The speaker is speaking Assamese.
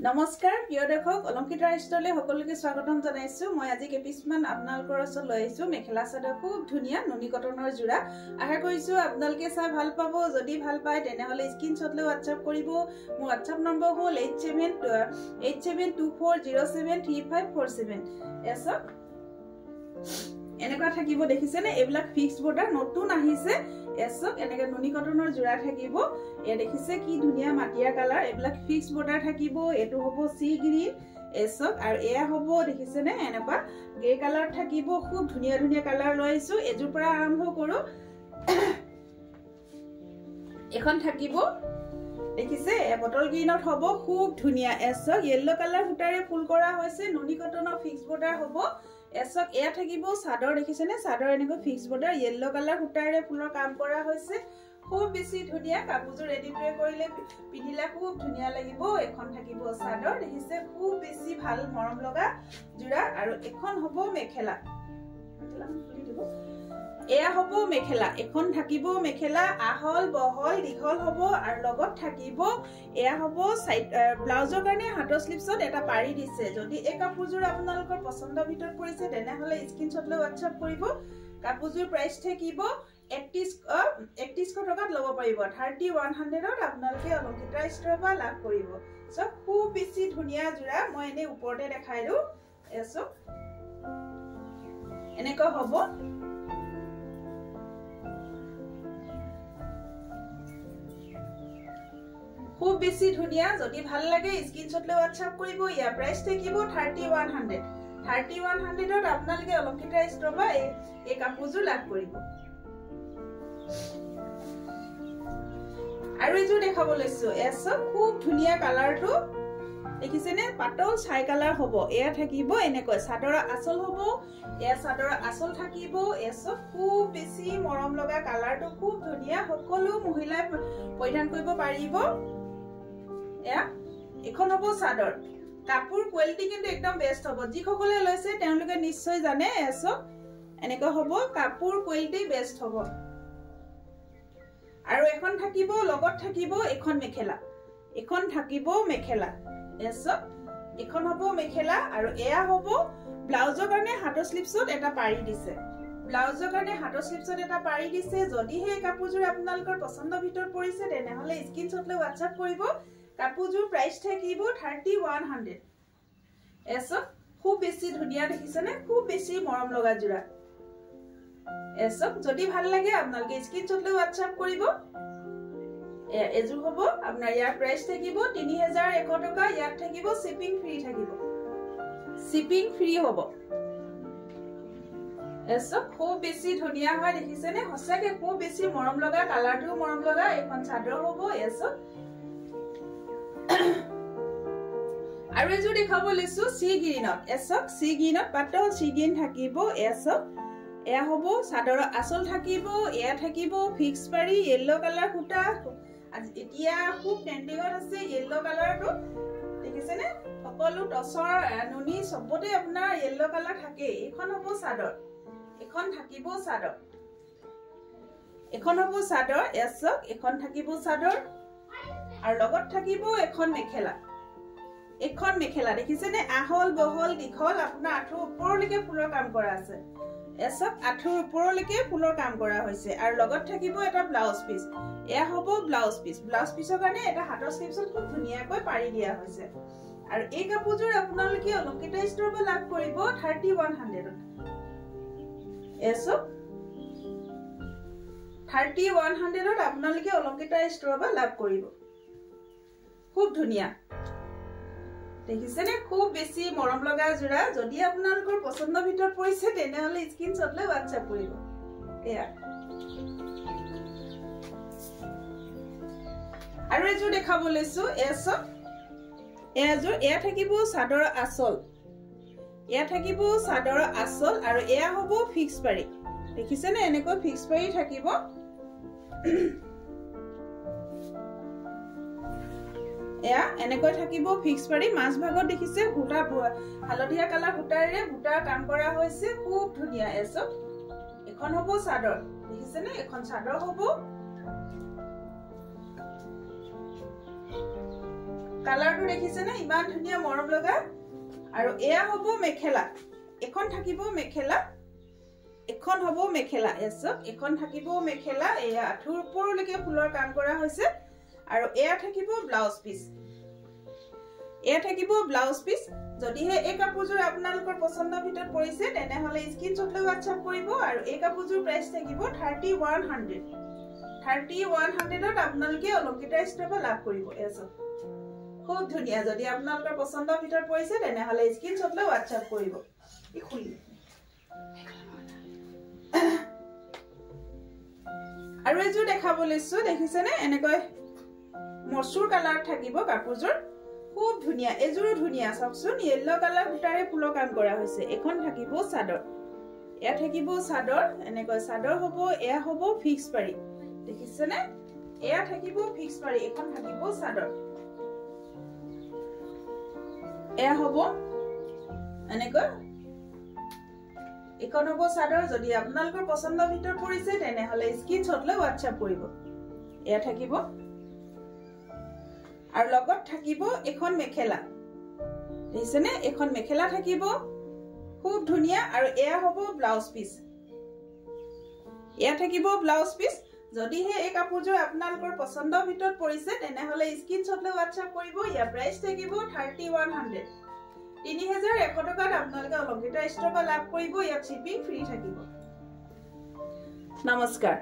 নমস্কাৰ প্ৰিয় দৰ্শক অলংকিতা ষ্টলে সকলোকে স্বাগতম জনাইছো মই আজি কেপিছমান আপোনালোকৰ ওচৰত লৈ আহিছো মেখেলা চাদৰ খুব ধুনিয়া নুনি কটনৰ জোৰা আশা কৰিছো আপোনালোকে চাই ভাল পাব যদি ভাল পায় তেনেহলে স্ক্ৰিনশ্বট লৈ WhatsApp কৰিব মোৰ WhatsApp নম্বৰ হ'ল 8724073547 এসব এনেকুৱা থাকিব দেখিছেনে এইবিলাক ফিক্স বৰ্ডাৰ নতুন আহিছে এসব এনেকে নুনি কটনৰ জোৰা থাকিব এ দেখিছে কি ধুনিয়া মাটিয়া কালাৰ এইবিলাক ফিক্স বৰ্ডাৰ থাকিব এটো হ'ব সি গ্ৰীন এসব আৰু এয়া হ'ব দেখিছেনে এনেকুৱা গ্ৰে কালাৰ থাকিব খুব ধুনিয়া ধুনিয়া কালাৰ লৈছো এজুৰ পৰা আৰম্ভ কৰো এখন থাকিব দেখিছে বটল গ্ৰীনত হ'ব খুব ধুনিয়া এসব ইয়েলো কালাৰ ফুটাৰে ফুল কৰা হৈছে নুনি কটনৰ ফিক্স বৰ্ডাৰ হ'ব এসক এয়া থাকিব সাদৰ দেখিছেনে সাদৰ এনেকৈ ফিক্স বৰ্ডাৰ ইয়েলো কালাৰ ফুটাৰে ফুলৰ কাম কৰা হৈছে খুব বেছি ধুনিয়া কাপোৰযোৰ ৰেডি কৰিলে পিন্ধিলে খুব ধুনিয়া লাগিব এখন থাকিব সাদৰ দেখিছে খুব বেছি ভাল মৰম লগা জোৰা আৰু এখন হ'ব মেখেলা এয়া হ'ব মেখেলা এখন থাকিব মেখেলা আহল বহল দীঘল হ'ব আৰু লগত থাকিব এয়া হ'ব ব্লাউজৰ কাৰণে হাতৰ স্লিপছত এটা পাৰি দিছে যদি এই কাপোৰযোৰ আপোনালোকৰ পছন্দৰ ভিতৰত পৰিছে তেনেহলে স্ক্ৰিনশ্বট লৈ WhatsApp কৰিব কাপোৰযোৰ প্ৰাইস থাকিব 3100 টকাত ল'ব পাৰিব 3100ত আপোনালোকে অলংকিতা ষ্টৰৰ পৰা লাভ কৰিব সব খুব বেছি ধুনিয়া জোৰা মই এনে ওপৰতে দেখাইলো এসো এনেকৈ হ'ব খুব বেছি ধুনিয়া যদি ভাল লাগে স্ক্ৰিনশ্বট লৈ WhatsApp কৰিব ইয়া প্ৰাইস থাকিব 3100 3100ত আপোনালোকে অলংকিতা ষ্টৰৰ পৰা এই কাপোৰযোৰ লাভ কৰিব আৰু এযোৰ দেখাব লৈছো এসব খুব ধুনিয়া কালাৰটো দেখিছেনে পাতল ছাই কালাৰ হ'ব এয়া থাকিব এনেকৈ চাদৰৰ আঁচল হ'ব এয়া চাদৰৰ আঁচল থাকিব এসব খুব বেছি মৰম লগা কালাৰটো খুব ধুনিয়া সকলো মহিলাই পৰিধান কৰিব পাৰিব এয়া এখন হ'ব চাদৰ কাপোৰ কোৱালিটি কিন্তু একদম বেষ্ট হ'ব যি সকলে লৈছে তেওঁলোকে নিশ্চয় জানে এসব এনেকৈ হ'ব কাপোৰ কোৱালিটি বেষ্ট হ'ব আৰু এখন থাকিব লগত থাকিব এখন থাকিব মেখেলা এসব এখন হ'ব মেখেলা আৰু এয়া হ'ব ব্লাউজৰ কাৰণে হাতৰ স্লিপছত এটা পাৰি দিছে ব্লাউজৰ কাৰণে হাতৰ স্লিপছত এটা পাৰি দিছে যদি এই কাপোৰযোৰ আপোনালোকৰ পছন্দৰ ভিতৰত পৰিছে তেনেহলে স্ক্ৰিনশ্বট লৈ WhatsApp কৰিব কাপোৰযোৰ প্ৰাইস থাকিব 3100 এসব খুব বেছি ধুনিয়া দেখিছেনে খুব বেছি মৰম লগা জোৰা এসব যদি ভাল লাগে আপোনালোকে স্ক্ৰিনশ্বট লৈ WhatsApp কৰিব এজুৰ হ'ব আপোনাৰ ইয়াৰ প্ৰাইস থাকিব 3100 টকা ইয়াত থাকিব শিপিং ফ্ৰী হ'ব এসব খুব বেছি ধুনিয়া হয় দেখিছেনে হসাকে খুব বেছি মৰম লগা কালাৰটো মৰম লগা এখন চাদৰ হ'ব এসব আৰু এজুৰ দেখাব লৈছো সি গ্ৰীনত এসব সি গ্ৰীনত পাতল সি গ্ৰীন থাকিব এসব এয়া হ'ব চাদৰৰ আঁচল থাকিব এয়া থাকিব ফিক্স পাৰি ইয়েলো কালাৰ ফুটা এতিয়া খুব ট্ৰেন্ডিংত আছে ইয়েলো কালাৰটো দেখিছেনে সকলো টছৰ নুনি সবতে আপোনাৰ ইয়েলো কালাৰ থাকে এখন হ'ব চাদৰ এখন থাকিব চাদৰ এসব এখন থাকিব চাদৰ আৰু লগত থাকিব এখন মেখেলা দেখিছেনে আহল বহল দীঘল আপোনাৰ আঁঠুৰ ওপৰলৈকে ফুলৰ কাম কৰা আছে এসব আঁঠুৰ ওপৰলৈকে ফুলৰ কাম কৰা হৈছে আৰু লগত থাকিব এটা ব্লাউজ পিস এয়া হ'ব ব্লাউজ পিসৰ কাৰণে এটা হাতৰ স্লিপছত খুব ধুনিয়াকৈ পাৰি দিয়া হৈছে আৰু এই কাপোৰযোৰ আপোনালোকে অলংকিতা ষ্টৰৰ পৰা লাভ কৰিব 3100ত এসব 3100ত আপোনালোকে অলংকিতা ষ্টৰৰ পৰা লাভ কৰিব খুব ধুনিয়া দেখিছেনে খুব বেছি মৰম লগা জোৰা যদি আপোনালোকৰ পছন্দৰ ভিতৰত পৰিছে তেনেহলে স্ক্ৰিনশ্বট লৈ WhatsApp কৰিব এয়া আৰু এজোৰ দেখাব লৈছো এসব এয়া থাকিব চাদৰৰ আঁচল আৰু এয়া হ'ব ফিক্স পাৰি দেখিছেনে এনেকৈ ফিক্স পাৰি থাকিব এয়া এনেকৈ থাকিব ফিক্স পাৰি মাছ ভাগত দেখিছে ফুটা হালধীয়া কালাৰ ফুটাৰে ফুটাৰ কাম কৰা হৈছে খুব ধুনিয়া এসব এখন হ'ব চাদৰ দেখিছেনে এখন চাদৰ হ'ব কালাৰটো দেখিছেনে ইমান ধুনীয়া মৰম লগা আৰু এয়া হ'ব মেখেলা এখন থাকিব মেখেলা এখন হ'ব মেখেলা এছক এখন থাকিব মেখেলা এয়া আঠুৰ ওপৰলৈকে ফুলৰ কাম কৰা হৈছে আৰু এয়া থাকিব ব্লাউজ পিস এয়া থাকিব ব্লাউজ পিস যদিহে এই কাপোৰযোৰ আপোনালোকৰ পছন্দৰ ভিতৰত পৰিছে তেনেহলে স্ক্ৰিনশ্বট লৈ WhatsApp কৰিব আৰু এই কাপোৰযোৰ প্ৰাইচ থাকিব 3100 3100ত আপোনালোকে অলংকিতা ষ্টৰৰ পৰা লাভ কৰিব এছক খুব ধুনীয়া যদি আপোনালোকৰ পছন্দৰ ভিতৰত পৰিছে তেনেহলে স্ক্ৰিনশ্বট লৈ WhatsApp কৰিব ই খুলি আৰু এযোৰ দেখাব লৈছো দেখিছেনে এনেকৈ মসুৰ কালাৰ থাকিব কাপোৰযোৰ খুব ধুনীয়া এযোৰো ধুনীয়া চাওকচোন ইয়েলো কালাৰ ফুটাৰে ফুলৰ কাম কৰা হৈছে এখন থাকিব চাদৰ এয়া থাকিব চাদৰ এনেকৈ চাদৰ হ'ব এয়া হ'ব ফিক্স পাৰি দেখিছেনে এয়া থাকিব ফিক্স পাৰি এখন থাকিব চাদৰ এয়া হ'ব এনেকৈ এখন হ'ব চাদৰ যদি আপোনালোকৰ পছন্দৰ ভিতৰত পৰিছে তেনেহলে স্ক্ৰিনশ্বট লৈ WhatsApp কৰিব এয়া থাকিব আৰু লগত থাকিব এখন মেখেলা দেখিছেনে এখন মেখেলা থাকিব খুব ধুনীয়া আৰু এয়া হ'ব ব্লাউজ পিস এয়া থাকিব ব্লাউজ পিস যদিহে এই কাপোৰযোৰ আপোনালোকৰ পছন্দৰ ভিতৰত পৰিছে তেনেহলে স্ক্ৰিনশ্বট লৈ WhatsApp কৰিব ইয়াৰ প্ৰাইচ থাকিব 3100 3100 টকাত আপোনালোকে অলংকিতা ষ্টৰৰ পৰা লাভ কৰিব ইয়াত শিপিং ফ্ৰী থাকিব নমস্কাৰ